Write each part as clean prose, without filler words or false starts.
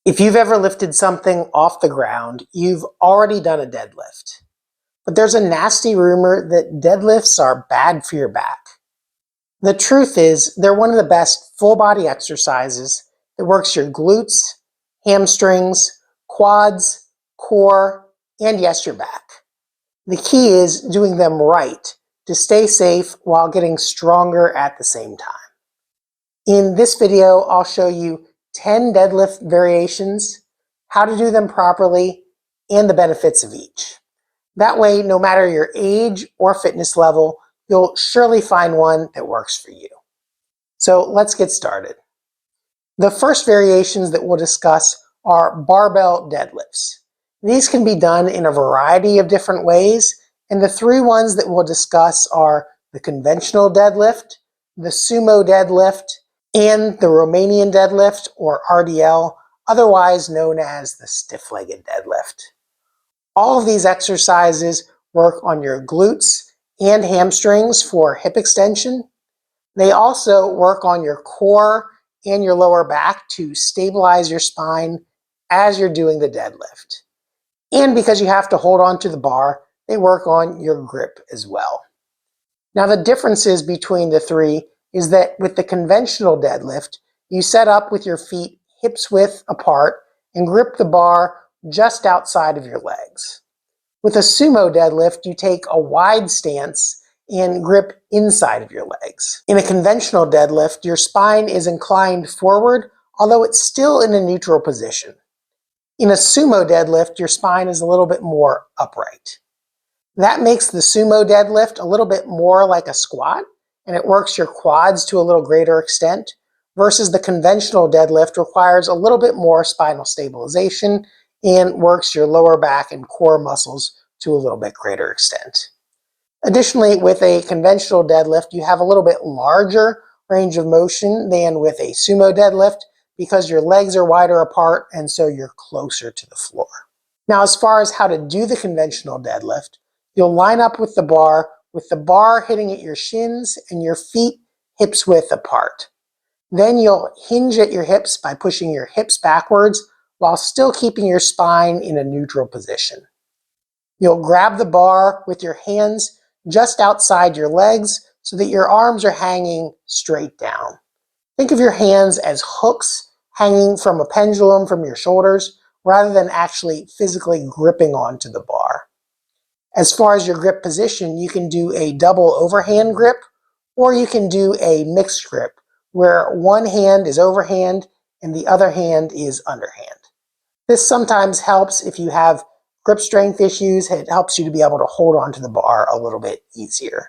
If you've ever lifted something off the ground, you've already done a deadlift. But there's a nasty rumor that deadlifts are bad for your back. The truth is, they're one of the best full body exercises that works your glutes, hamstrings, quads, core, and yes, your back. The key is doing them right to stay safe while getting stronger at the same time. In this video, I'll show you 10 deadlift variations, how to do them properly, and the benefits of each. That way, no matter your age or fitness level, you'll surely find one that works for you. So let's get started. The first variations that we'll discuss are barbell deadlifts. These can be done in a variety of different ways, and the three ones that we'll discuss are the conventional deadlift, the sumo deadlift, and the Romanian deadlift, or RDL, otherwise known as the stiff-legged deadlift. All of these exercises work on your glutes and hamstrings for hip extension. They also work on your core and your lower back to stabilize your spine as you're doing the deadlift. And because you have to hold on to the bar, they work on your grip as well. Now, the differences between the three is that with the conventional deadlift, you set up with your feet hips width apart and grip the bar just outside of your legs. With a sumo deadlift, you take a wide stance and grip inside of your legs. In a conventional deadlift, your spine is inclined forward, although it's still in a neutral position. In a sumo deadlift, your spine is a little bit more upright. That makes the sumo deadlift a little bit more like a squat, and it works your quads to a little greater extent, versus the conventional deadlift requires a little bit more spinal stabilization and works your lower back and core muscles to a little bit greater extent. Additionally, with a conventional deadlift, you have a little bit larger range of motion than with a sumo deadlift because your legs are wider apart and so you're closer to the floor. Now, as far as how to do the conventional deadlift, you'll line up with the bar hitting at your shins and your feet hips width apart. Then you'll hinge at your hips by pushing your hips backwards while still keeping your spine in a neutral position. You'll grab the bar with your hands just outside your legs so that your arms are hanging straight down. Think of your hands as hooks hanging from a pendulum from your shoulders rather than actually physically gripping onto the bar. As far as your grip position, you can do a double overhand grip or you can do a mixed grip where one hand is overhand and the other hand is underhand. This sometimes helps if you have grip strength issues. It helps you to be able to hold onto the bar a little bit easier.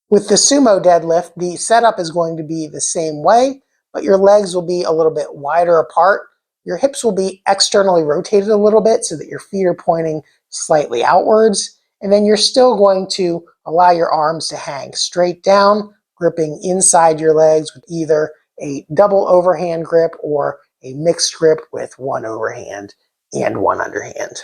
With the sumo deadlift, the setup is going to be the same way, but your legs will be a little bit wider apart. Your hips will be externally rotated a little bit so that your feet are pointing slightly outwards, and then you're still going to allow your arms to hang straight down, gripping inside your legs with either a double overhand grip or a mixed grip with one overhand and one underhand.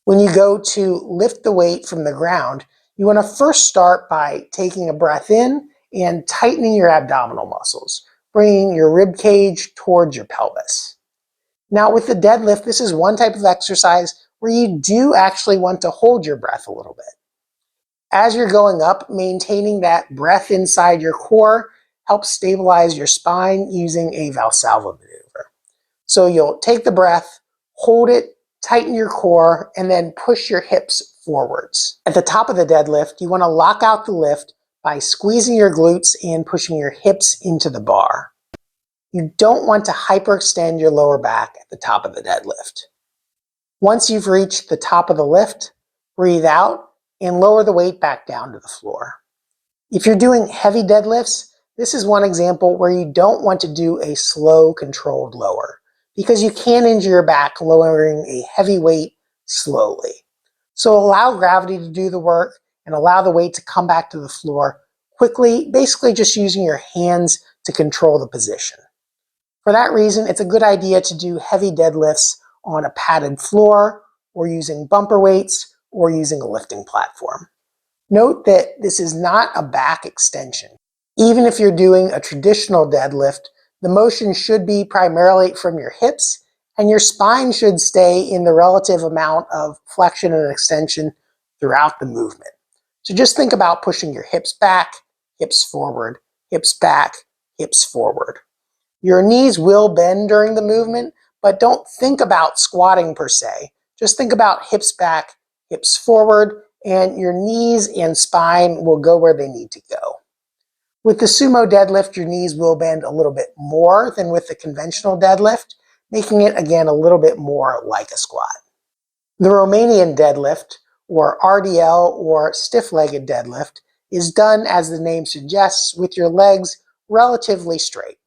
When you go to lift the weight from the ground, you want to first start by taking a breath in and tightening your abdominal muscles, bringing your rib cage towards your pelvis. Now with the deadlift, this is one type of exercise where you do actually want to hold your breath a little bit. As you're going up, maintaining that breath inside your core helps stabilize your spine using a Valsalva maneuver. So you'll take the breath, hold it, tighten your core, and then push your hips forwards. At the top of the deadlift, you want to lock out the lift by squeezing your glutes and pushing your hips into the bar. You don't want to hyperextend your lower back at the top of the deadlift. Once you've reached the top of the lift, breathe out and lower the weight back down to the floor. If you're doing heavy deadlifts, this is one example where you don't want to do a slow, controlled lower because you can injure your back lowering a heavy weight slowly. So allow gravity to do the work and allow the weight to come back to the floor quickly, basically just using your hands to control the position. For that reason, it's a good idea to do heavy deadlifts on a padded floor or using bumper weights or using a lifting platform. Note that this is not a back extension. Even if you're doing a traditional deadlift, the motion should be primarily from your hips and your spine should stay in the relative amount of flexion and extension throughout the movement. So just think about pushing your hips back, hips forward, hips back, hips forward. Your knees will bend during the movement, but don't think about squatting per se. Just think about hips back, hips forward, and your knees and spine will go where they need to go. With the sumo deadlift, your knees will bend a little bit more than with the conventional deadlift, making it again a little bit more like a squat. The Romanian deadlift, or RDL or stiff-legged deadlift, is done as the name suggests with your legs relatively straight.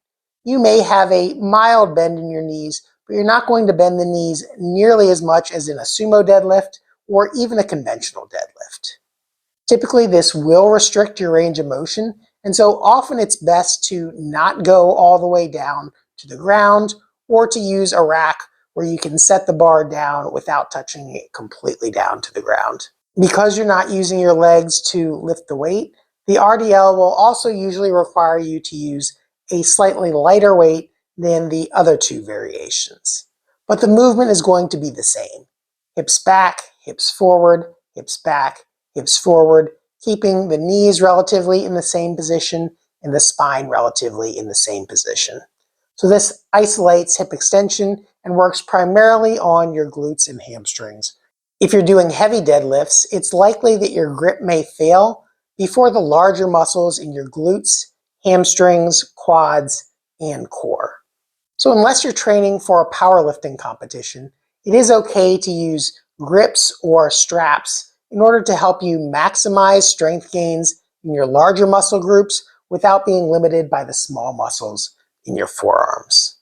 You may have a mild bend in your knees, but you're not going to bend the knees nearly as much as in a sumo deadlift or even a conventional deadlift. Typically, this will restrict your range of motion, and so often it's best to not go all the way down to the ground or to use a rack where you can set the bar down without touching it completely down to the ground. Because you're not using your legs to lift the weight, the RDL will also usually require you to use a slightly lighter weight than the other two variations. But the movement is going to be the same. Hips back, hips forward, hips back, hips forward, keeping the knees relatively in the same position and the spine relatively in the same position. So this isolates hip extension and works primarily on your glutes and hamstrings. If you're doing heavy deadlifts, it's likely that your grip may fail before the larger muscles in your glutes, hamstrings, quads, and core. So unless you're training for a powerlifting competition, it is okay to use grips or straps in order to help you maximize strength gains in your larger muscle groups without being limited by the small muscles in your forearms.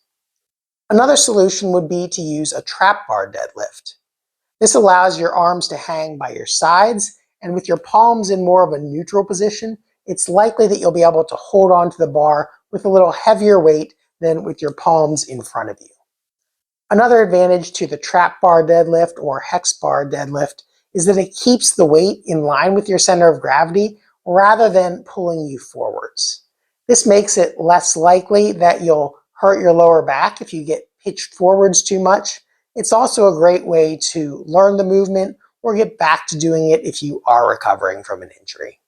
Another solution would be to use a trap bar deadlift. This allows your arms to hang by your sides, and with your palms in more of a neutral position, it's likely that you'll be able to hold onto the bar with a little heavier weight than with your palms in front of you. Another advantage to the trap bar deadlift or hex bar deadlift is that it keeps the weight in line with your center of gravity rather than pulling you forwards. This makes it less likely that you'll hurt your lower back if you get pitched forwards too much. It's also a great way to learn the movement or get back to doing it if you are recovering from an injury.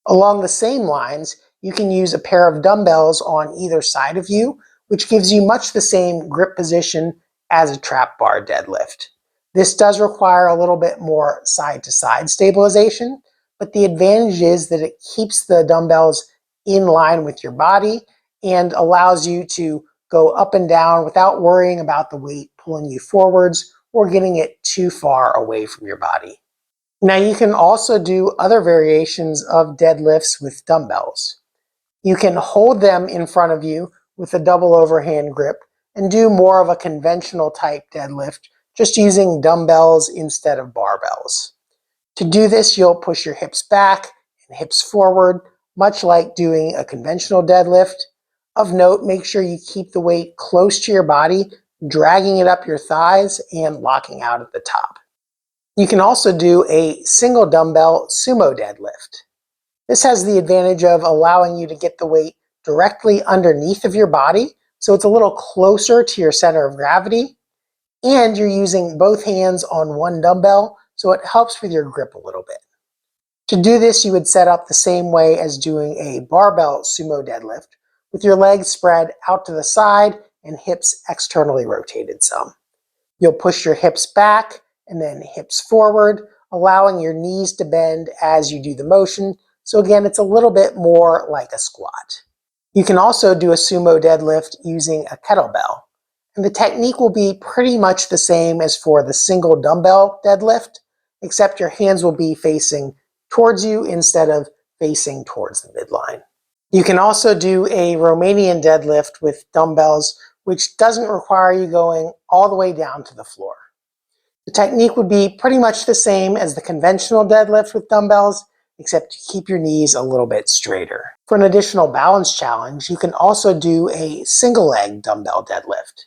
Along the same lines, you can use a pair of dumbbells on either side of you, which gives you much the same grip position as a trap bar deadlift. This does require a little bit more side-to-side stabilization, but the advantage is that it keeps the dumbbells in line with your body and allows you to go up and down without worrying about the weight pulling you forwards or getting it too far away from your body. Now you can also do other variations of deadlifts with dumbbells. You can hold them in front of you with a double overhand grip and do more of a conventional type deadlift, just using dumbbells instead of barbells. To do this, you'll push your hips back and hips forward, much like doing a conventional deadlift. Of note, make sure you keep the weight close to your body, dragging it up your thighs and locking out at the top. You can also do a single dumbbell sumo deadlift. This has the advantage of allowing you to get the weight directly underneath of your body, so it's a little closer to your center of gravity, and you're using both hands on one dumbbell, so it helps with your grip a little bit. To do this, you would set up the same way as doing a barbell sumo deadlift, with your legs spread out to the side and hips externally rotated some. You'll push your hips back and then hips forward, allowing your knees to bend as you do the motion. So again, it's a little bit more like a squat. You can also do a sumo deadlift using a kettlebell. And the technique will be pretty much the same as for the single dumbbell deadlift, except your hands will be facing towards you instead of facing towards the midline. You can also do a Romanian deadlift with dumbbells, which doesn't require you going all the way down to the floor. The technique would be pretty much the same as the conventional deadlift with dumbbells, except you keep your knees a little bit straighter. For an additional balance challenge, you can also do a single leg dumbbell deadlift.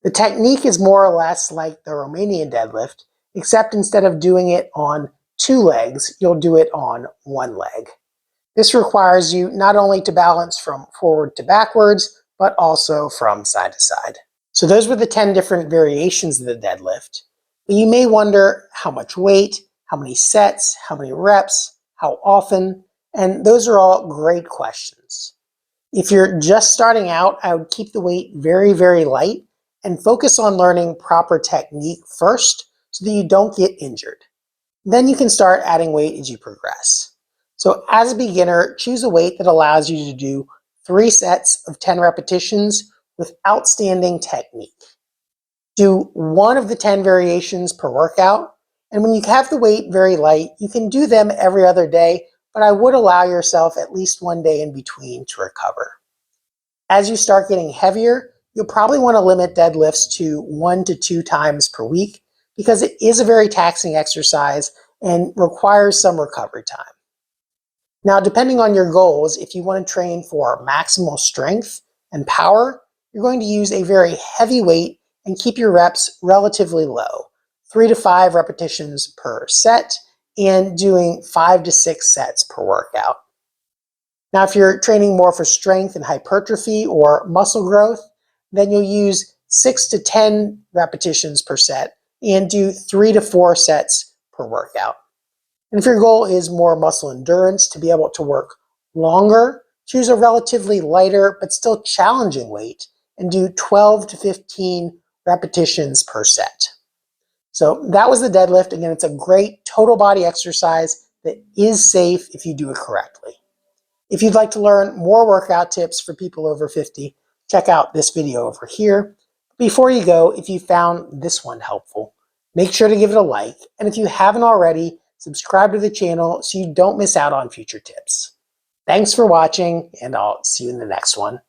The technique is more or less like the Romanian deadlift, except instead of doing it on two legs, you'll do it on one leg. This requires you not only to balance from forward to backwards, but also from side to side. So those were the 10 different variations of the deadlift. But you may wonder how much weight, how many sets, how many reps, how often, and those are all great questions. If you're just starting out, I would keep the weight very, very light and focus on learning proper technique first so that you don't get injured. Then you can start adding weight as you progress. So as a beginner, choose a weight that allows you to do 3 sets of 10 repetitions with outstanding technique. Do one of the 10 variations per workout, and when you have the weight very light, you can do them every other day, but I would allow yourself at least one day in between to recover. As you start getting heavier, you'll probably want to limit deadlifts to 1 to 2 times per week because it is a very taxing exercise and requires some recovery time. Now, depending on your goals, if you want to train for maximal strength and power, you're going to use a very heavy weight and keep your reps relatively low, 3 to 5 repetitions per set, and doing 5 to 6 sets per workout. Now, if you're training more for strength and hypertrophy or muscle growth, then you'll use 6 to 10 repetitions per set and do 3 to 4 sets per workout. And if your goal is more muscle endurance to be able to work longer, choose a relatively lighter but still challenging weight and do 12 to 15 repetitions per set. So that was the deadlift. Again, it's a great total body exercise that is safe if you do it correctly. If you'd like to learn more workout tips for people over 50, check out this video over here. Before you go, if you found this one helpful, make sure to give it a like. And if you haven't already, subscribe to the channel so you don't miss out on future tips. Thanks for watching, and I'll see you in the next one.